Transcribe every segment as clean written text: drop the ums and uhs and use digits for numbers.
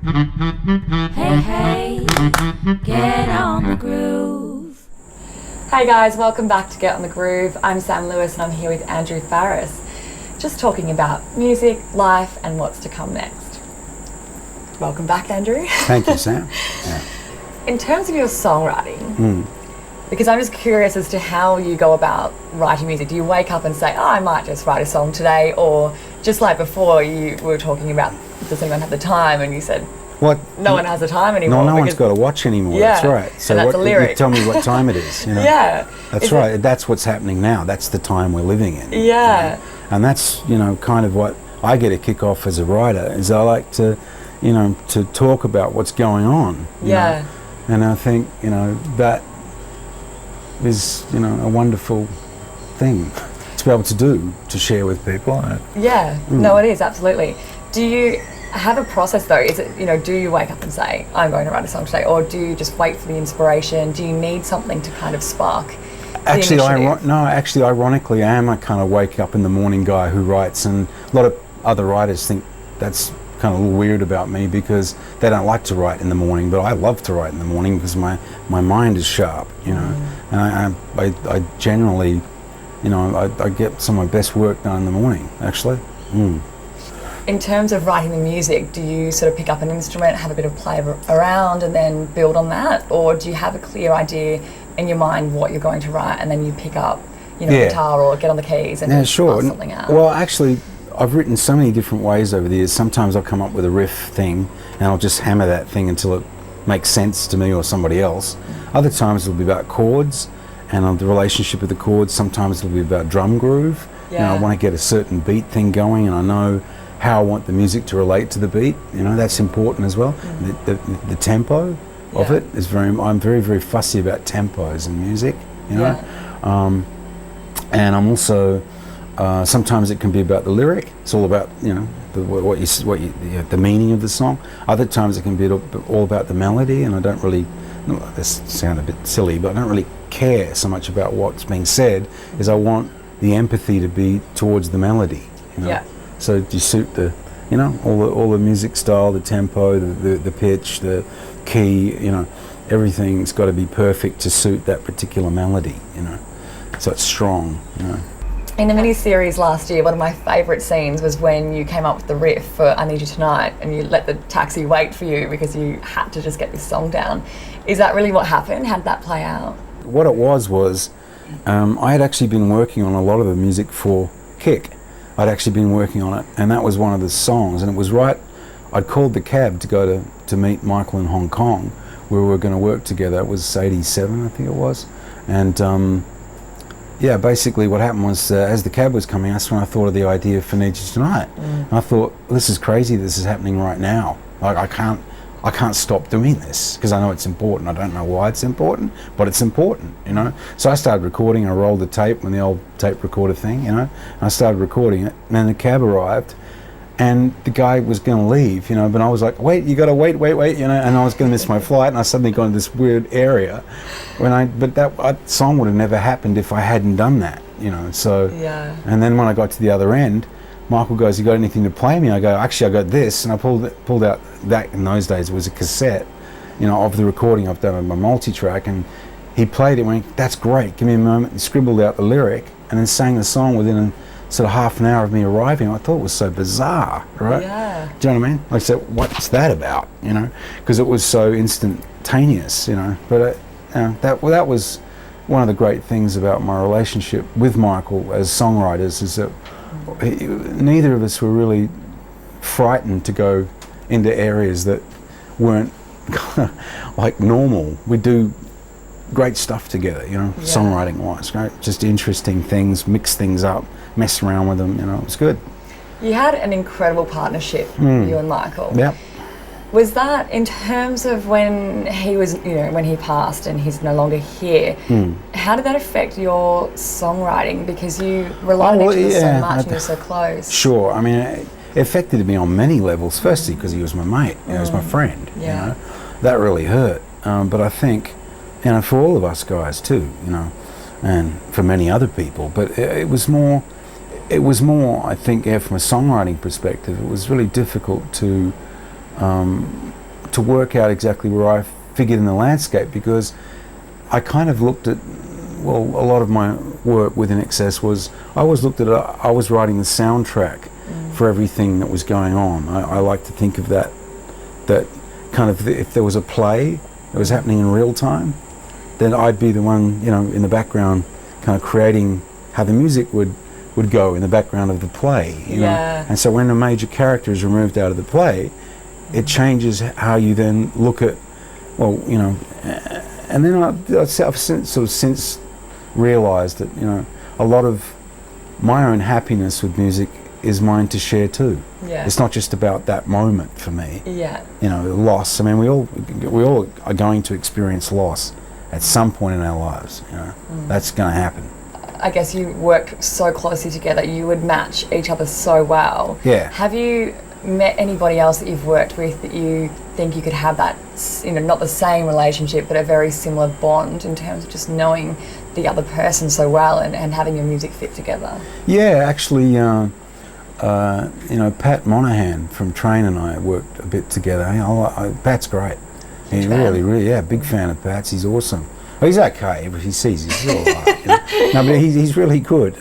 Hey, hey, get on the groove. Hey guys, welcome back to Get on the Groove. I'm Sam Lewis and I'm here with Andrew Farriss, just talking about music, life and what's to come next. Welcome back, Andrew. Thank you, Sam. Yeah. In terms of your songwriting, because I'm just curious as to how you go about writing music. Do you wake up and say, oh, I might just write a song today? Or just like before, you were talking about, does anyone have the time? And you said, What? no one has the time anymore. No one's got to watch anymore. Yeah, that's right. So and that's what, a lyric. You tell me what time it is. You know? Yeah. That's right. That's what's happening now. That's the time we're living in. Yeah. You know? And that's, kind of what I get a kick off as a writer, is I like to, to talk about what's going on. You know? And I think, that is, a wonderful thing to be able to do, to share with people. Yeah, no, it is, absolutely. Do you have a process though? Is it, do you wake up and say, I'm going to write a song today? Or do you just wait for the inspiration? Do you need something to kind of spark Actually, ironically, I am a kind of wake up in the morning guy who writes, and a lot of other writers think that's kind of a little weird about me because they don't like to write in the morning, but I love to write in the morning because my mind is sharp, and I generally, I get some of my best work done in the morning, actually. In terms of writing the music, do you sort of pick up an instrument, have a bit of play around and then build on that? Or do you have a clear idea in your mind what you're going to write and then you pick up, guitar or get on the keys and bust something out? Well, actually, I've written so many different ways over the years. Sometimes I'll come up with a riff thing and I'll just hammer that thing until it makes sense to me or somebody else. Other times it'll be about chords and the relationship with the chords. Sometimes it'll be about drum groove. I want to get a certain beat thing going and I know how I want the music to relate to the beat. That's important as well. The tempo of it is I'm very, very fussy about tempos in music, and I'm also, sometimes it can be about the lyric. It's all about, the meaning of the song. Other times it can be all about the melody, and I don't really, this sound a bit silly, but I don't really care so much about what's being said, as I want the empathy to be towards the melody, So you suit the, all the music style, the tempo, the pitch, the key, everything's got to be perfect to suit that particular melody, So it's strong, In the mini-series last year, one of my favourite scenes was when you came up with the riff for I Need You Tonight and you let the taxi wait for you because you had to just get this song down. Is that really what happened? How did that play out? What it was I had actually been working on a lot of the music for Kick. I'd actually been working on it, and that was one of the songs, and it was right, I'd called the cab to go to meet Michael in Hong Kong, where we were going to work together. It was 87, I think it was, and basically what happened was, as the cab was coming, that's when I thought of the idea for Need You Tonight. And I thought, this is crazy, this is happening right now. Like, I can't stop doing this because I know it's important. I don't know why it's important, but it's important, So I started recording. I rolled the tape when the old tape recorder thing, and I started recording it. And then the cab arrived, and the guy was going to leave, But I was like, wait, you got to wait, And I was going to miss my flight, and I suddenly got into this weird area. But that song would have never happened if I hadn't done that, So. Yeah. And then when I got to the other end, Michael goes, you got anything to play me? I go, actually, I got this. And I pulled out that, in those days, it was a cassette, of the recording I've done on my multi-track. And he played it and went, that's great, give me a moment. He scribbled out the lyric and then sang the song within a sort of half an hour of me arriving. I thought it was so bizarre, right? Yeah. Do you know what I mean? I said, what's that about, Because it was so instantaneous, But that was one of the great things about my relationship with Michael as songwriters, is that neither of us were really frightened to go into areas that weren't like normal. We do great stuff together, songwriting wise, right? Just interesting things, mix things up, mess around with them, it was good. You had an incredible partnership, you and Michael. Yep. Was that in terms of when he was, when he passed and he's no longer here, how did that affect your songwriting? Because you relied on each other so much and you were so close. Sure. I mean, it affected me on many levels. Firstly, because he was my mate, he was my friend, That really hurt. But I think, for all of us guys too, and for many other people, but it was more, I think, from a songwriting perspective, it was really difficult to to work out exactly where I figured in the landscape, because I kind of looked at, well, a lot of my work with In Excess was, I always looked at it, I was writing the soundtrack for everything that was going on. I like to think of that kind of, if there was a play that was happening in real time, then I'd be the one, in the background, kind of creating how the music would go in the background of the play, you know. And so when a major character is removed out of the play, it changes how you then look at, and then I've since realised that, a lot of my own happiness with music is mine to share too. It's not just about that moment for me. Loss. I mean, we all are going to experience loss at some point in our lives. That's going to happen. I guess you work so closely together. You would match each other so well. Have you met anybody else that you've worked with that you think you could have that, not the same relationship, but a very similar bond in terms of just knowing the other person so well and having your music fit together? Actually, Pat Monahan from Train and I worked a bit together. Pat's great. He's really, big fan of Pat's. He's awesome. Well, he's okay, but he's all right. No, but he's really good.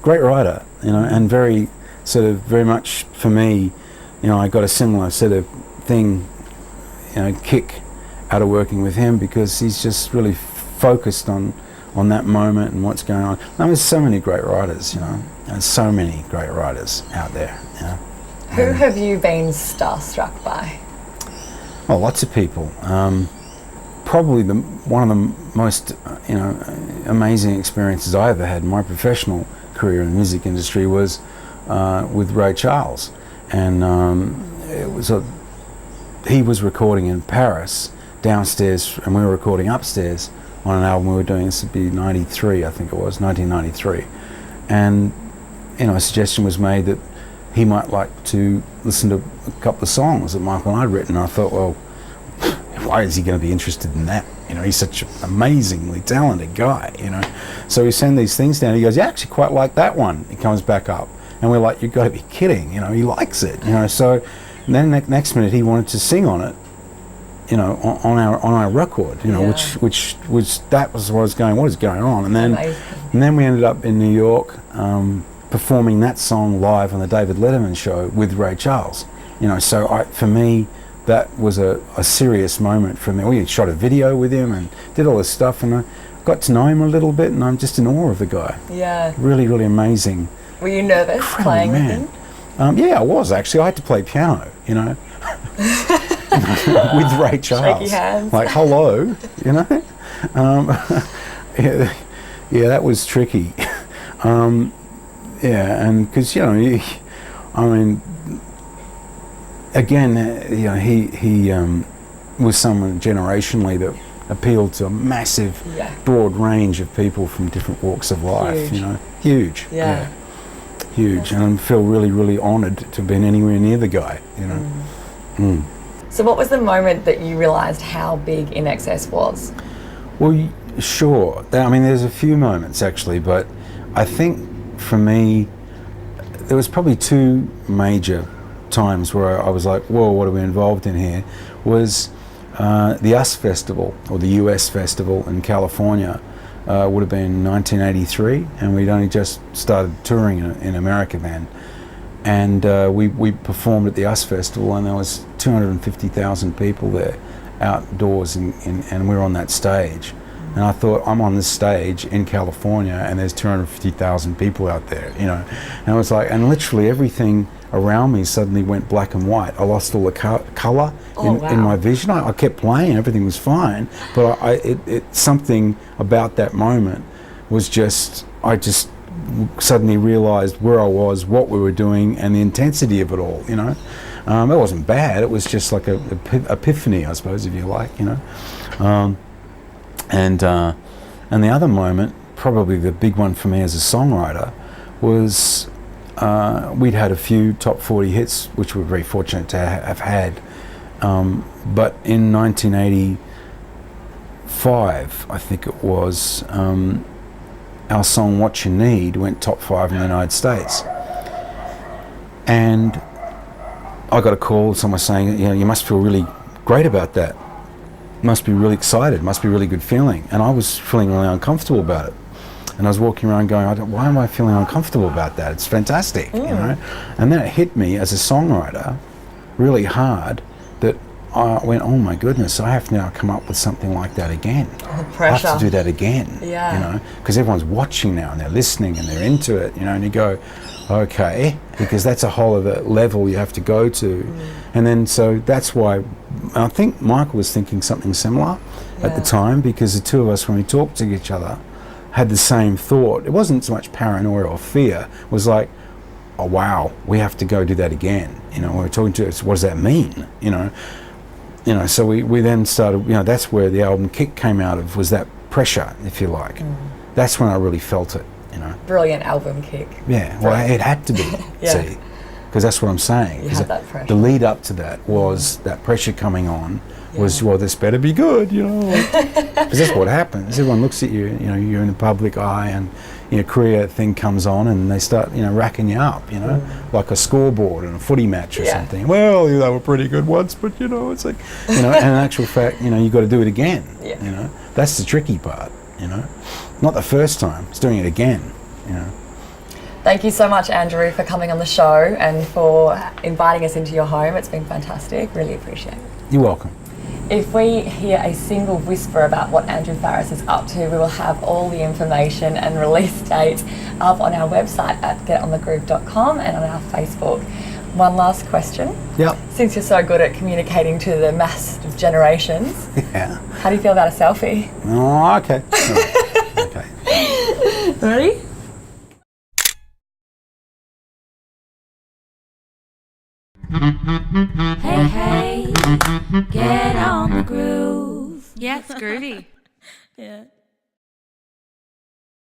Great writer, and very very much for me, I got a similar sort of thing, kick out of working with him, because he's just really focused on that moment and what's going on. There's so many great writers, there's so many great writers out there. Who have you been starstruck by? Oh, lots of people. Probably one of the most amazing experiences I ever had in my professional career in the music industry was with Ray Charles, and he was recording in Paris downstairs, and we were recording upstairs on an album we were doing. This would be 93, I think it was 1993, and a suggestion was made that he might like to listen to a couple of songs that Michael and I'd written. And I thought, well, why is he going to be interested in that? He's such an amazingly talented guy, So we send these things down. He goes, yeah, I actually quite like that one. He comes back up, and we're like, you've got to be kidding, he likes it, So and then next minute he wanted to sing on it, on our record, which was what was going on, and then we ended up in New York performing that song live on the David Letterman show with Ray Charles, So for me, that was a serious moment for me. We shot a video with him and did all this stuff, and I got to know him a little bit, and I'm just in awe of the guy. Really, really amazing. Were you nervous playing with him? I was actually. I had to play piano, with Ray Charles. Shaky hands. Like, hello, that was tricky. And because, again, he was someone generationally that appealed to a massive, broad range of people from different walks of life. Huge. Huge, and I feel really, really honoured to have been anywhere near the guy. So, what was the moment that you realised how big In Excess was? Well, sure. There's a few moments actually, but I think for me, there was probably two major times where I was like, whoa, what are we involved in here? Was the US Festival, or the US Festival in California, would have been 1983, and we'd only just started touring in America then. And we performed at the US Festival, and there was 250,000 people there outdoors, and we were on that stage. And I thought, I'm on this stage in California, and there's 250,000 people out there, And it was like, and literally everything around me suddenly went black and white. I lost all the colour in my vision. I kept playing, everything was fine, but something about that moment was I just suddenly realised where I was, what we were doing, and the intensity of it all, It wasn't bad, it was just like a epiphany, I suppose, if you like, And the other moment, probably the big one for me as a songwriter, was we'd had a few top 40 hits, which we're very fortunate to have had. But in 1985, I think it was, our song What You Need went top 5 in the United States. And I got a call, someone saying, you must feel really great about that. Must be really excited, must be a really good feeling. And I was feeling really uncomfortable about it. And I was walking around going, why am I feeling uncomfortable about that? It's fantastic, you know? And then it hit me as a songwriter really hard that I went, oh my goodness, I have to now come up with something like that again. Pressure. I have to do that again, Yeah. you know? Because everyone's watching now and they're listening and they're into it, you know, and you go, okay, because that's a whole other level you have to go to. And then so that's why I think Michael was thinking something similar at the time, because the two of us, when we talked to each other, had the same thought. It wasn't so much paranoia or fear. It was like, oh wow, we have to go do that again. You know, when we're talking to us, what does that mean? You know, so we then started, you know, that's where the album Kick came out of, was that pressure, if you like. That's when I really felt it, you know. Brilliant album, Kick. Yeah, well, it had to be, Yeah. see, because that's what I'm saying. You 'Cause had that pressure. the lead up to that was that pressure coming on was, well, this better be good, you know. Because that's what happens. Everyone looks at you, you know, you're in the public eye, and your career thing comes on and they start, you know, racking you up, you know, like a scoreboard in a footy match or something. Well, they were pretty good once, but, you know, it's like, you know, and in actual fact, you know, you've got to do it again, you know. That's the tricky part, you know. Not the first time, it's doing it again, you know. Thank you so much, Andrew, for coming on the show and for inviting us into your home. It's been fantastic. Really appreciate it. You're welcome. If we hear a single whisper about what Andrew Farriss is up to, we will have all the information and release dates up on our website at getonthegroove.com and on our Facebook. One last question. Yep. Since you're so good at communicating to the mass of generations, how do you feel about a selfie? Oh, okay. Okay. Ready? Hey, hey, get on the groove. Yeah, it's groovy. Yeah.